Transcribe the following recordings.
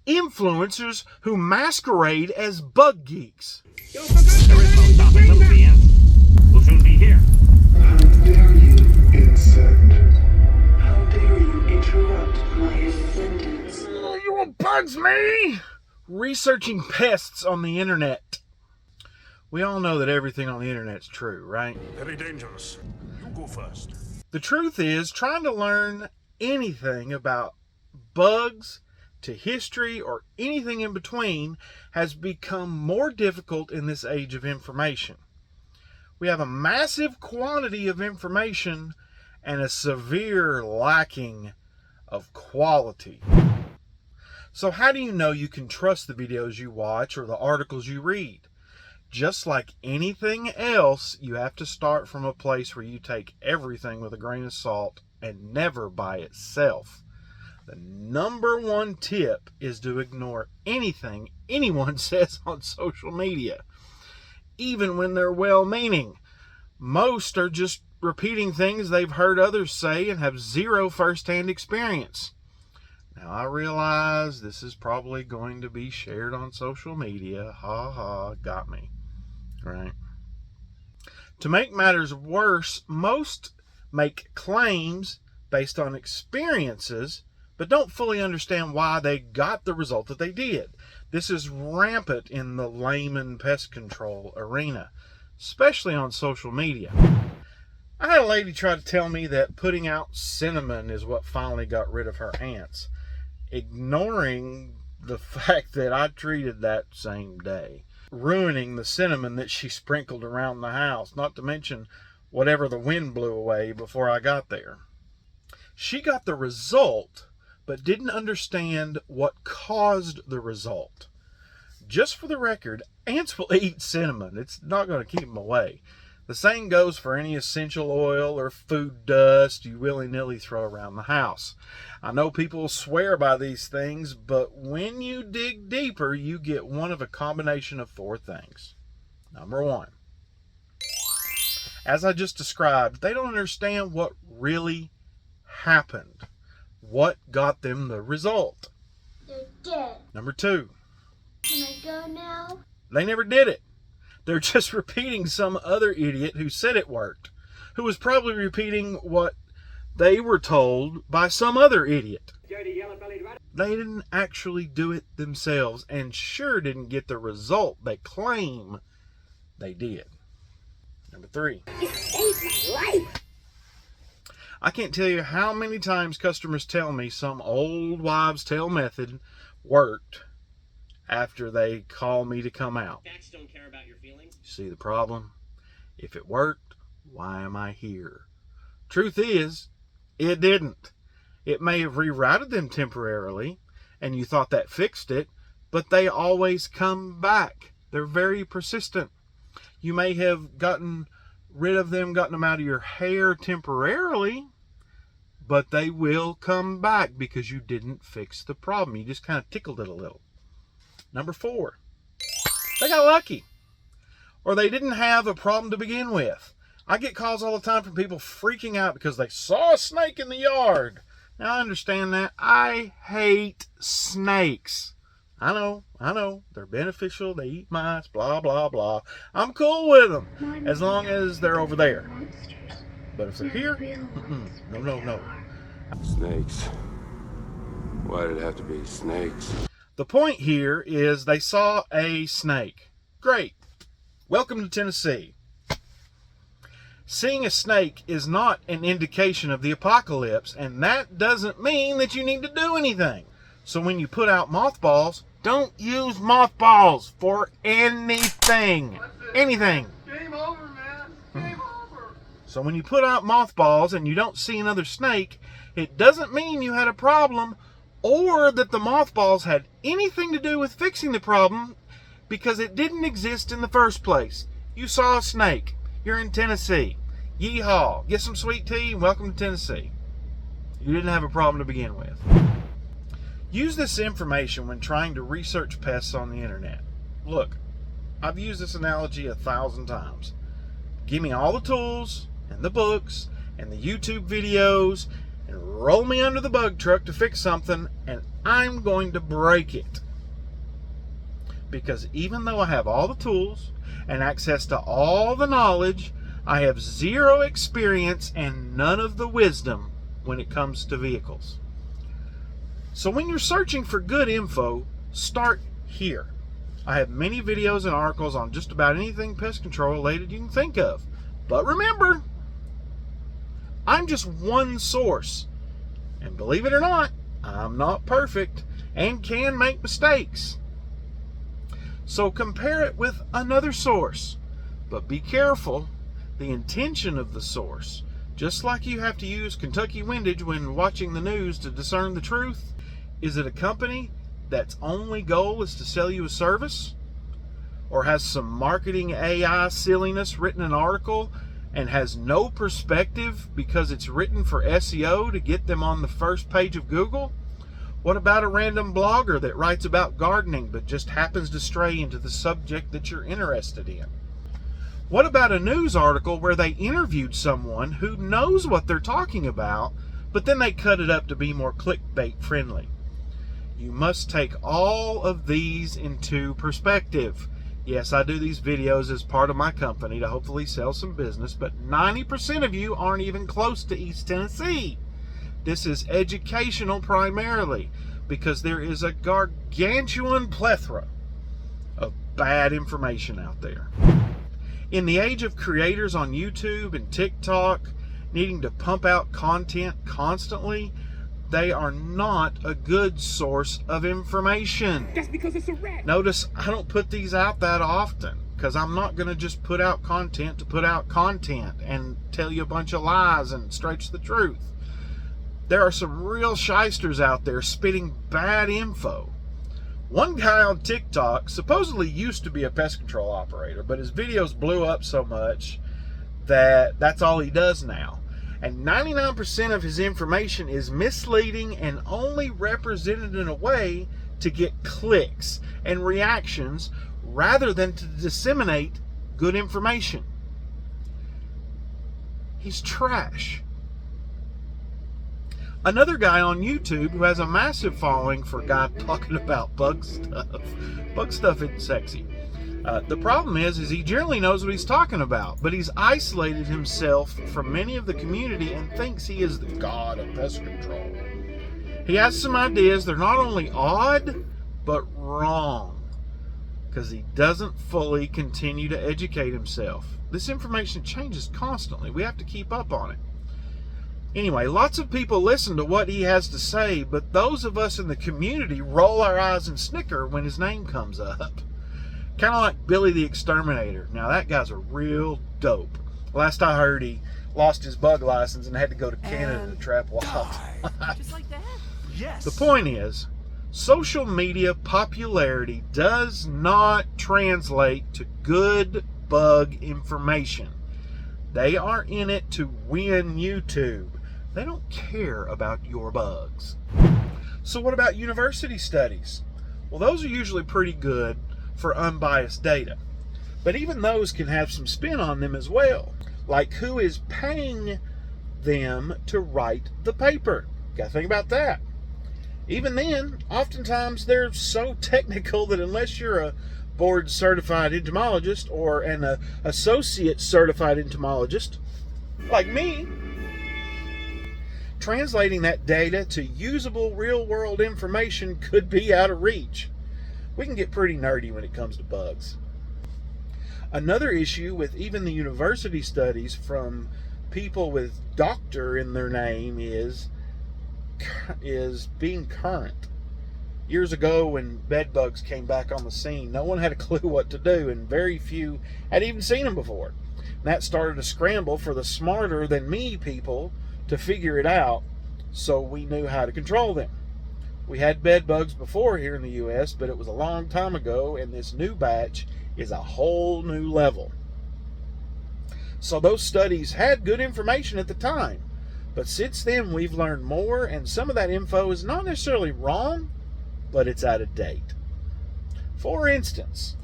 influencers who masquerade as bug geeks. There is no stopping them, Ian. We'll soon be here. How dare you, insect? How dare you interrupt my ascendance? You what bugs me? Researching pests on the internet. We all know that everything on the internet's true, right? Very dangerous. You go first. The truth is, trying to learn anything about bugs to history or anything in between has become more difficult in this age of information. We have a massive quantity of information and a severe lacking of quality. So how do you know you can trust the videos you watch or the articles you read? Just like anything else, you have to start from a place where you take everything with a grain of salt and never by itself. The number one tip is to ignore anything anyone says on social media, even when they're well-meaning. Most are just repeating things they've heard others say and have zero first-hand experience. Now, I realize this is probably going to be shared on social media. Ha ha, got me. Right? To make matters worse, most make claims based on experiences, but don't fully understand why they got the result that they did. This is rampant in the layman pest control arena, especially on social media. I had a lady try to tell me that putting out cinnamon is what finally got rid of her ants, ignoring the fact that I treated that same day, ruining the cinnamon that she sprinkled around the house, not to mention whatever the wind blew away before I got there. She got the result, but didn't understand what caused the result. Just for the record, ants will eat cinnamon. It's not going to keep them away. The same goes for any essential oil or food dust you willy-nilly throw around the house. I know people swear by these things, but when you dig deeper, you get one of a combination of four things. Number one, as I just described, they don't understand what really happened. What got them the result? They're dead. Number two, Can I go now? they never did it. They're just repeating some other idiot who said it worked, who was probably repeating what they were told by some other idiot. They didn't actually do it themselves and sure didn't get the result they claim they did. Number three. You saved my life. I can't tell you how many times customers tell me some old wives' tale method worked after they call me to come out. Facts don't care about your feelings. See the problem? If it worked, why am I here? Truth is, it didn't. It may have rerouted them temporarily, and you thought that fixed it, but they always come back. They're very persistent. You may have gotten rid of them, gotten them out of your hair temporarily, but they will come back because you didn't fix the problem. You just kind of tickled it a little. Number four, they got lucky, or they didn't have a problem to begin with. I get calls all the time from people freaking out because they saw a snake in the yard. Now, I understand that. I hate snakes. I know. They're beneficial. They eat mice, blah, blah, blah. I'm cool with them as long as they're over there. But if they're here, no. Snakes. Why did it have to be snakes? The point here is they saw a snake. Great. Welcome to Tennessee. Seeing a snake is not an indication of the apocalypse, and that doesn't mean that you need to do anything. So when you put out mothballs, don't use mothballs for anything. Anything. Game over, man. Game over. So when you put out mothballs and you don't see another snake, it doesn't mean you had a problem or that the mothballs had anything to do with fixing the problem, because it didn't exist in the first place. You saw a snake. You're in Tennessee. Yeehaw. Get some sweet tea and welcome to Tennessee. You didn't have a problem to begin with. Use this information when trying to research pests on the internet. Look, I've used this analogy 1,000 times. Give me all the tools and the books and the YouTube videos and roll me under the bug truck to fix something, and I'm going to break it. Because even though I have all the tools and access to all the knowledge, I have zero experience and none of the wisdom when it comes to vehicles. So when you're searching for good info, start here. I have many videos and articles on just about anything pest control related you can think of. But remember, I'm just one source. And believe it or not, I'm not perfect and can make mistakes. So compare it with another source. But be careful the intention of the source. Just like you have to use Kentucky windage when watching the news to discern the truth. Is it a company that's only goal is to sell you a service? Or has some marketing AI silliness written an article and has no perspective because it's written for SEO to get them on the first page of Google? What about a random blogger that writes about gardening but just happens to stray into the subject that you're interested in? What about a news article where they interviewed someone who knows what they're talking about, but then they cut it up to be more clickbait friendly? You must take all of these into perspective. Yes, I do these videos as part of my company to hopefully sell some business, but 90% of you aren't even close to East Tennessee. This is educational primarily because there is a gargantuan plethora of bad information out there. In the age of creators on YouTube and TikTok needing to pump out content constantly, they are not a good source of information. That's because it's a rat. Notice I don't put these out that often because I'm not going to just put out content to put out content and tell you a bunch of lies and stretch the truth. There are some real shysters out there spitting bad info. One guy on TikTok supposedly used to be a pest control operator, but his videos blew up so much that that's all he does now. And 99% of his information is misleading and only represented in a way to get clicks and reactions rather than to disseminate good information. He's trash. Another guy on YouTube who has a massive following for a guy talking about bug stuff. Bug stuff isn't sexy. The problem is he generally knows what he's talking about, but he's isolated himself from many of the community and thinks he is the god of pest control. He has some ideas. They're not only odd, but wrong, because he doesn't fully continue to educate himself. This information changes constantly. We have to keep up on it. Anyway, lots of people listen to what he has to say, but those of us in the community roll our eyes and snicker when his name comes up. Kind of like Billy the Exterminator. Now, that guy's a real dope. Last I heard, he lost his bug license and had to go to Canada to trap wild. Just like that? Yes. The point is, social media popularity does not translate to good bug information. They are in it to win YouTube. They don't care about your bugs. So what about university studies? Well, those are usually pretty good for unbiased data. But even those can have some spin on them as well. Like who is paying them to write the paper? Got to think about that. Even then, oftentimes they're so technical that unless you're a board certified entomologist or an associate certified entomologist like me, translating that data to usable real world information could be out of reach. We can get pretty nerdy when it comes to bugs. Another issue with even the university studies from people with doctor in their name is being current. Years ago when bed bugs came back on the scene, no one had a clue what to do, and very few had even seen them before. And that started a scramble for the smarter than me people to figure it out, so we knew how to control them. We had bed bugs before here in the U.S., but it was a long time ago, and this new batch is a whole new level. So those studies had good information at the time, but since then we've learned more, and some of that info is not necessarily wrong, but it's out of date. For instance,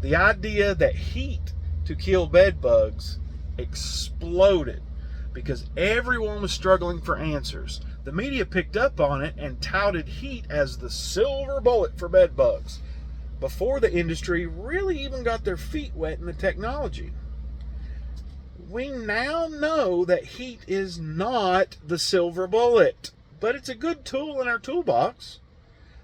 the idea that heat to kill bed bugs exploded because everyone was struggling for answers. The media picked up on it and touted heat as the silver bullet for bed bugs, before the industry really even got their feet wet in the technology. We now know that heat is not the silver bullet, but it's a good tool in our toolbox.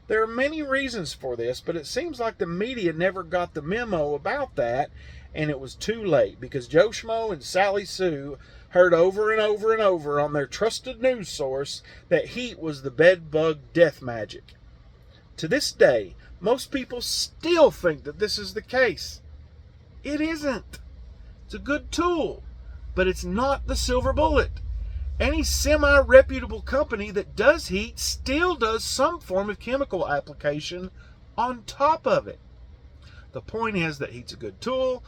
There are many reasons for this, but it seems like the media never got the memo about that, and it was too late because Joe Schmo and Sally Sue heard over and over and over on their trusted news source that heat was the bed bug death magic. To this day, most people still think that this is the case. It isn't. It's a good tool, but it's not the silver bullet. Any semi-reputable company that does heat still does some form of chemical application on top of it. The point is that heat's a good tool,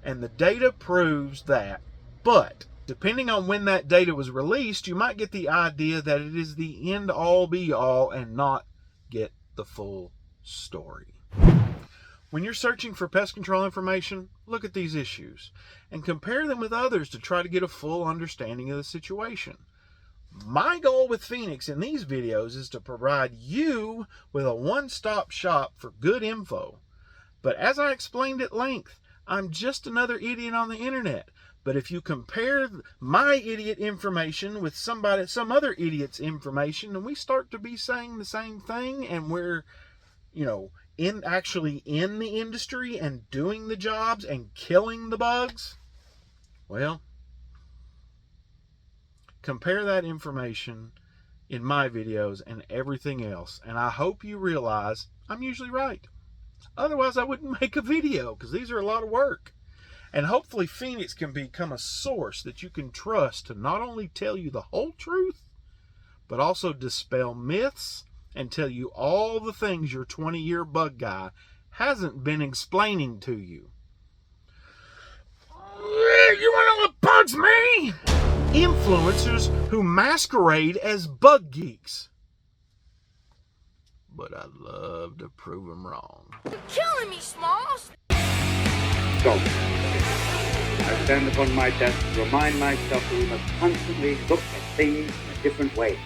and the data proves that. But depending on when that data was released, you might get the idea that it is the end-all be-all and not get the full story. When you're searching for pest control information, look at these issues and compare them with others to try to get a full understanding of the situation. My goal with Phoenix in these videos is to provide you with a one-stop shop for good info. But as I explained at length, I'm just another idiot on the internet. But if you compare my idiot information with some other idiot's information, and we start to be saying the same thing, and we're, actually in the industry and doing the jobs and killing the bugs, well, compare that information in my videos and everything else, and I hope you realize I'm usually right. Otherwise, I wouldn't make a video, because these are a lot of work. And hopefully Phoenix can become a source that you can trust to not only tell you the whole truth, but also dispel myths and tell you all the things your 20-year bug guy hasn't been explaining to you. You want to know what bugs me? Influencers who masquerade as bug geeks. But I love to prove them wrong. You're killing me, Smalls! So, I stand upon my desk to remind myself that we must constantly look at things in a different way.